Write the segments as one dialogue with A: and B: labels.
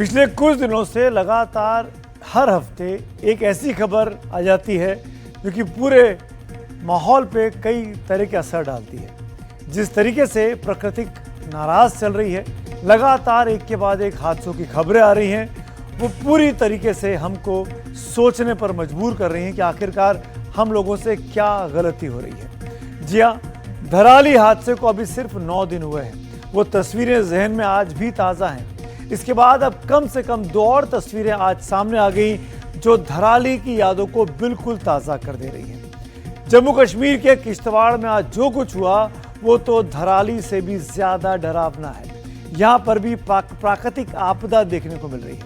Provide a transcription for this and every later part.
A: पिछले कुछ दिनों से लगातार हर हफ्ते एक ऐसी खबर आ जाती है जो कि पूरे माहौल पे कई तरह के असर डालती है। जिस तरीके से प्रकृति नाराज चल रही है, लगातार एक के बाद एक हादसों की खबरें आ रही हैं, वो पूरी तरीके से हमको सोचने पर मजबूर कर रही हैं कि आखिरकार हम लोगों से क्या गलती हो रही है। जी हाँ, धराली हादसे को अभी सिर्फ 9 दिन हुए हैं। वो तस्वीरें जहन में आज भी ताज़ा हैं। इसके बाद अब कम से कम 2 और तस्वीरें आज सामने आ गई जो धराली की यादों को बिल्कुल ताज़ा कर दे रही हैं। जम्मू कश्मीर के किश्तवाड़ में आज जो कुछ हुआ वो तो धराली से भी ज़्यादा डरावना है। यहाँ पर भी प्राकृतिक आपदा देखने को मिल रही है।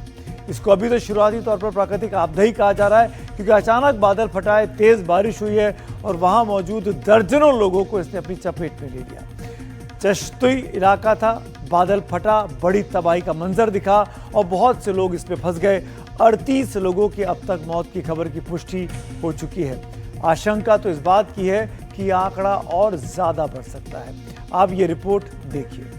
A: इसको अभी तो शुरुआती तौर पर प्राकृतिक आपदा ही कहा जा रहा है, क्योंकि अचानक बादल फटाए, तेज बारिश हुई है और वहां मौजूद दर्जनों लोगों को इसने अपनी चपेट में ले लिया। चश्ती इलाका था, बादल फटा, बड़ी तबाही का मंजर दिखा और बहुत से लोग इसमें फंस गए। 38 लोगों की अब तक मौत की खबर की पुष्टि हो चुकी है। आशंका तो इस बात की है कि आंकड़ा और ज्यादा बढ़ सकता है। आप ये रिपोर्ट देखिए।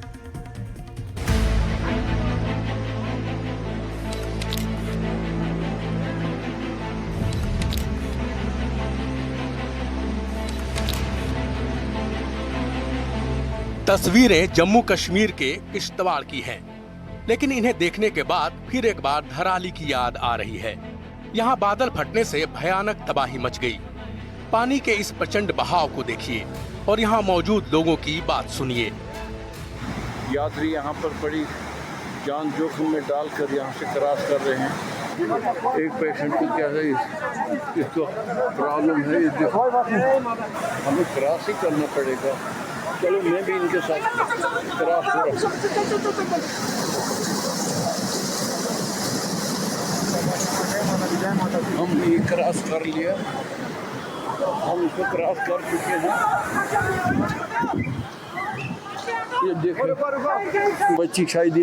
B: तस्वीरें जम्मू कश्मीर के किश्तवाड़ की हैं, लेकिन इन्हें देखने के बाद फिर एक बार धराली की याद आ रही है। यहाँ बादल फटने से भयानक तबाही मच गई। पानी के इस प्रचंड बहाव को देखिए और यहाँ मौजूद लोगों की बात सुनिए।
C: यात्री यहाँ पर बड़ी जान जोखिम में डालकर यहाँ से क्रॉस कर रहे हैं। एक पेशेंट को क्या है, इसको प्रॉब्लम है, हमें क्रॉस ही करना पड़ेगा। चलो मैं भी इनके साथ क्रॉस हो रहा हूँ। हम भी क्रॉस कर लिया, हम इसको क्रॉस कर चुके हैं। ये देखो बच्ची शायद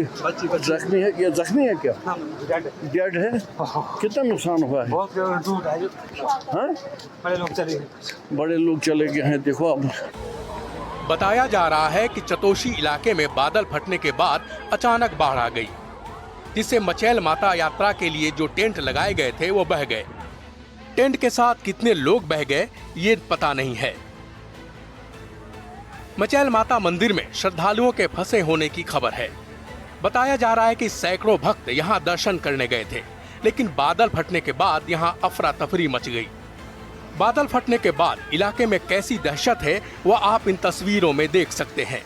C: जख्मी है। ये जख्मी है क्या? डेड है। कितना नुकसान हुआ है? हाँ? बड़े लोग चले गए हैं। देखो अब
B: बताया जा रहा है कि चतोशी इलाके में बादल फटने के बाद अचानक बाढ़ आ गई, जिससे मचैल माता यात्रा के लिए जो टेंट लगाए गए थे वो बह गए। टेंट के साथ कितने लोग बह गए ये पता नहीं है। मचैल माता मंदिर में श्रद्धालुओं के फंसे होने की खबर है। बताया जा रहा है कि सैकड़ों भक्त यहाँ दर्शन करने गए थे, लेकिन बादल फटने के बाद यहाँ अफरा तफरी मच गई। बादल फटने के बाद इलाके में कैसी दहशत है वह आप इन तस्वीरों में देख सकते हैं।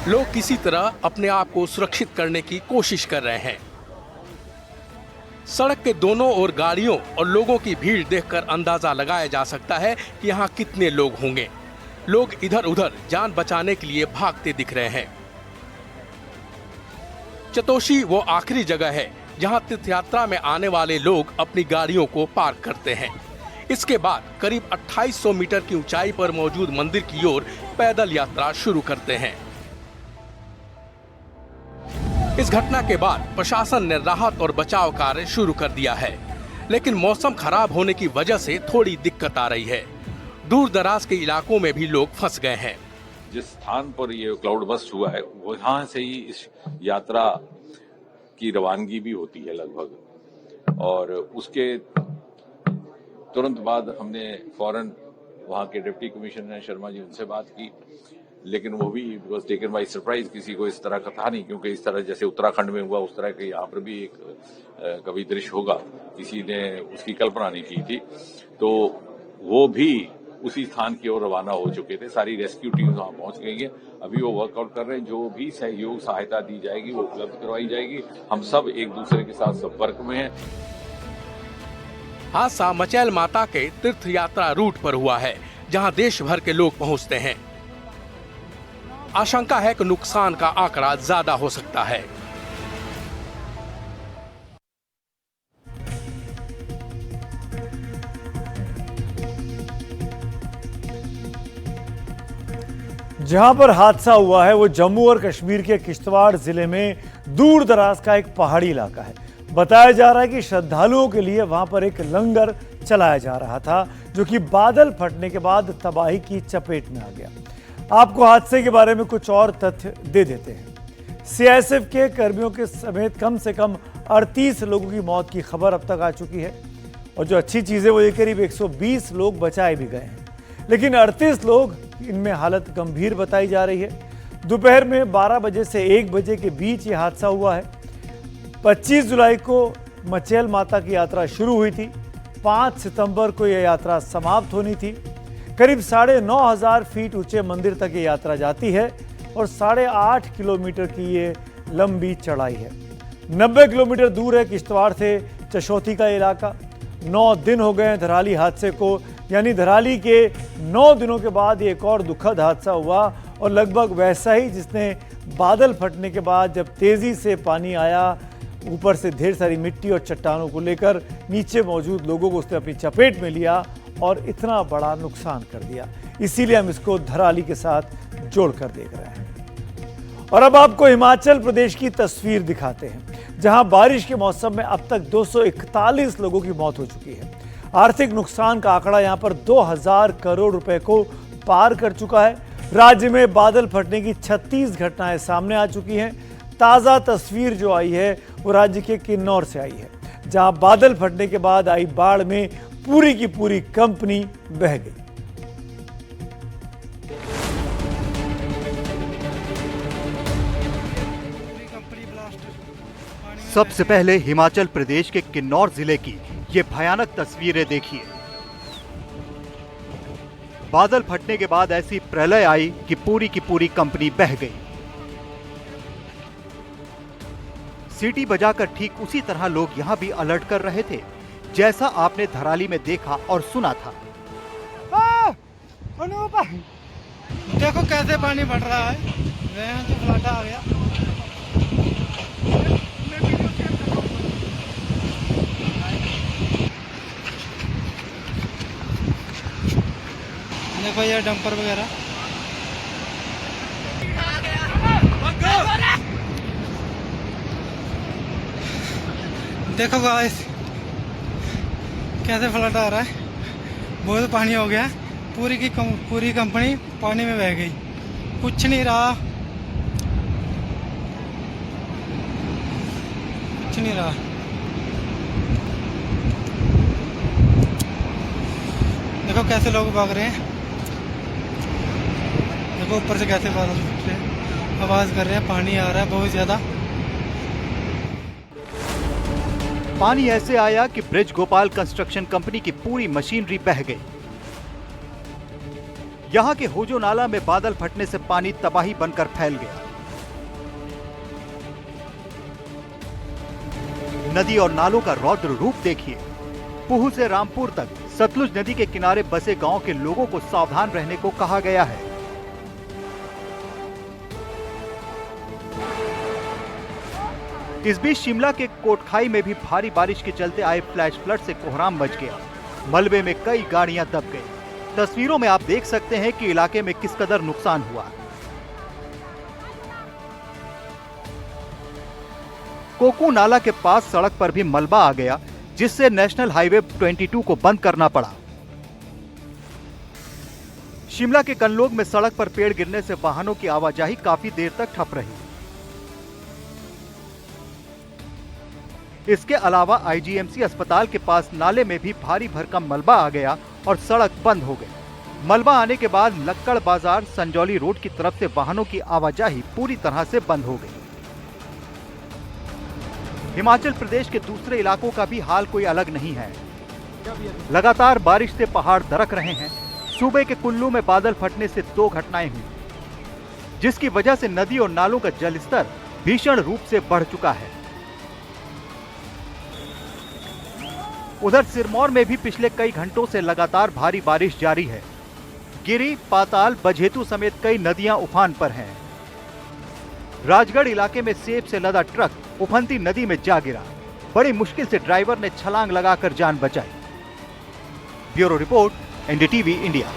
B: लोग किसी तरह अपने आप को सुरक्षित करने की कोशिश कर रहे हैं। सड़क के दोनों ओर गाड़ियों और लोगों की भीड़ देखकर अंदाजा लगाया जा सकता है कि यहाँ कितने लोग होंगे। लोग इधर उधर जान बचाने के लिए भागते दिख रहे हैं। चतोशी वो आखिरी जगह है जहां तीर्थयात्रा में आने वाले लोग अपनी गाड़ियों को पार्क करते हैं। इसके बाद करीब 2800 मीटर की ऊंचाई पर मौजूद मंदिर की ओर पैदल यात्रा शुरू करते हैं। इस घटना के बाद प्रशासन ने राहत और बचाव कार्य शुरू कर दिया है, लेकिन मौसम खराब होने की वजह से थोड़ी दिक्कत आ रही है। दूर दराज के इलाकों में भी लोग फंस गए हैं।
D: जिस स्थान पर ये क्लाउड बस्ट हुआ है वहां से ही इस यात्रा की रवानगी भी होती है लगभग, और उसके तुरंत बाद हमने फौरन वहाँ के डिप्टी कमिश्नर शर्मा जी उनसे बात की, लेकिन वो भी वाज टेकन बाय सरप्राइज। किसी को इस तरह का था नहीं, क्योंकि इस तरह जैसे उत्तराखंड में हुआ उस तरह के यहाँ पर भी एक कभी दृश्य होगा, किसी ने उसकी कल्पना नहीं की थी। तो वो भी उसी स्थान की ओर रवाना हो चुके थे। सारी रेस्क्यू टीम वहाँ पहुंच गई है। अभी वो वर्कआउट कर रहे हैं। जो भी सहयोग सहायता दी जाएगी वो उपलब्ध करवाई जाएगी। हम सब एक दूसरे के साथ संपर्क में हैं।
B: हादसा मचैल माता के तीर्थ यात्रा रूट पर हुआ है, जहां देश भर के लोग पहुंचते हैं। आशंका है कि नुकसान का आंकड़ा ज्यादा हो सकता है।
A: जहां पर हादसा हुआ है वो जम्मू और कश्मीर के किश्तवाड़ जिले में दूर दराज का एक पहाड़ी इलाका है। बताया जा रहा है कि श्रद्धालुओं के लिए वहां पर एक लंगर चलाया जा रहा था, जो कि बादल फटने के बाद तबाही की चपेट में आ गया। आपको हादसे के बारे में कुछ और तथ्य दे देते हैं। सीआईएसएफ के कर्मियों के समेत कम से कम 38 लोगों की मौत की खबर अब तक आ चुकी है और जो अच्छी चीज़ है वो ये करीब 120 लोग बचाए भी गए हैं, लेकिन 38 लोग इनमें हालत गंभीर बताई जा रही है। दोपहर में 12 बजे से 1 बजे के बीच ये हादसा हुआ है। 25 जुलाई को मचैल माता की यात्रा शुरू हुई थी। 5 सितंबर को यह यात्रा समाप्त होनी थी। करीब 9,500 फीट ऊंचे मंदिर तक ये यात्रा जाती है और 8.5 किलोमीटर की ये लंबी चढ़ाई है। 90 किलोमीटर दूर है किश्तवाड़ से चशौती का इलाका। 9 दिन हो गए हैं धराली हादसे को, यानी धराली के 9 दिनों के बाद एक और दुखद हादसा हुआ और लगभग वैसा ही जिसने बादल फटने के बाद जब तेजी से पानी आया, ऊपर से ढेर सारी मिट्टी और चट्टानों को लेकर नीचे मौजूद लोगों को उसने अपनी चपेट में लिया और इतना बड़ा नुकसान कर दिया। इसीलिए हम इसको धराली के साथ जोड़कर देख रहे हैं। और अब आपको हिमाचल प्रदेश की तस्वीर दिखाते हैं, जहां बारिश के मौसम में अब तक 241 लोगों की मौत हो चुकी है। आर्थिक नुकसान का आंकड़ा यहां पर 2000 करोड़ रुपए को पार कर चुका है। राज्य में बादल फटने की 36 घटनाएं सामने आ चुकी हैं। ताजा तस्वीर जो आई है वो राज्य के किन्नौर से आई है, जहां बादल फटने के बाद आई बाढ़ में पूरी की पूरी कंपनी बह गई।
E: सबसे पहले हिमाचल प्रदेश के किन्नौर जिले की ये भयानक तस्वीरें देखिए। बादल फटने के बाद ऐसी प्रलय आई कि पूरी की पूरी कंपनी बह गई। सीटी बजाकर ठीक उसी तरह लोग यहां भी अलर्ट कर रहे थे, जैसा आपने धराली में देखा और सुना था।
F: देखो कैसे पानी बढ़ रहा है, तो फ्लड आ गया। देखो ये डंपर वगैरह, देखो गाइस कैसे फ्लड आ रहा है। बहुत पानी हो गया, पूरी कंपनी पानी में बह गई, कुछ नहीं रहा, कुछ नहीं रहा। देखो कैसे लोग भाग रहे हैं, देखो ऊपर से कैसे बादल फट रहे हैं, आवाज कर रहे हैं, पानी आ रहा है बहुत ज्यादा।
E: पानी ऐसे आया कि ब्रिज गोपाल कंस्ट्रक्शन कंपनी की पूरी मशीनरी बह गई। यहां के होजो नाला में बादल फटने से पानी तबाही बनकर फैल गया। नदी और नालों का रौद्र रूप देखिए। पुह से रामपुर तक सतलुज नदी के किनारे बसे गांव के लोगों को सावधान रहने को कहा गया है। इस बीच शिमला के कोटखाई में भी भारी बारिश के चलते आए फ्लैश फ्लड से कोहराम मच गया। मलबे में कई गाड़ियां दब गई। तस्वीरों में आप देख सकते हैं कि इलाके में किस कदर नुकसान हुआ। कोकू नाला के पास सड़क पर भी मलबा आ गया, जिससे नेशनल हाईवे 22 को बंद करना पड़ा। शिमला के कनलोग में सड़क पर पेड़ गिरने से वाहनों की आवाजाही काफी देर तक ठप रही। इसके अलावा आईजीएमसी अस्पताल के पास नाले में भी भारी भरकम मलबा आ गया और सड़क बंद हो गई। मलबा आने के बाद लक्कड़ बाजार संजौली रोड की तरफ से वाहनों की आवाजाही पूरी तरह से बंद हो गई। हिमाचल प्रदेश के दूसरे इलाकों का भी हाल कोई अलग नहीं है। लगातार बारिश से पहाड़ दरक रहे हैं। सूबे के कुल्लू में बादल फटने से 2 घटनाएं हुई, जिसकी वजह से नदी और नालों का जलस्तर भीषण रूप से बढ़ चुका है। उधर सिरमौर में भी पिछले कई घंटों से लगातार भारी बारिश जारी है। गिरी, पाताल, बझेतू समेत कई नदियां उफान पर हैं। राजगढ़ इलाके में सेब से लदा ट्रक उफनती नदी में जा गिरा। बड़ी मुश्किल से ड्राइवर ने छलांग लगाकर जान बचाई। Bureau report, NDTV India.